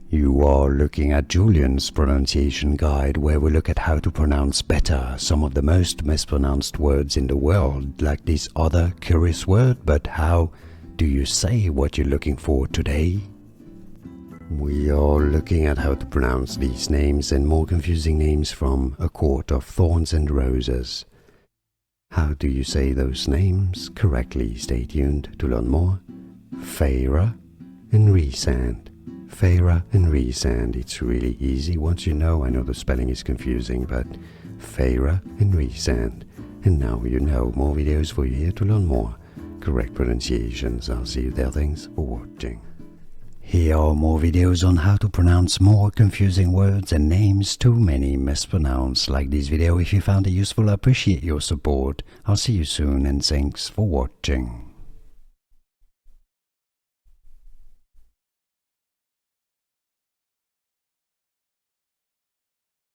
You are looking at Julian's pronunciation guide, where we look at how to pronounce better some of the most mispronounced words in the world, like this other curious word. But how do you say what you're looking for today? We are looking at how to pronounce these names and more confusing names from A Court of Thorns and Roses. How do you say those names correctly? Stay tuned to learn more. Feyre and Rhysand. Feyre and Rhysand. It's really easy once you know. I know the spelling is confusing, but Feyre and Rhysand. And now you know. More videos for you here to learn more correct pronunciations. I'll see you there. Thanks for watching. Here are more videos on how to pronounce more confusing words and names too many mispronounced. Like this video if you found it useful. I appreciate your support. I'll see you soon and thanks for watching.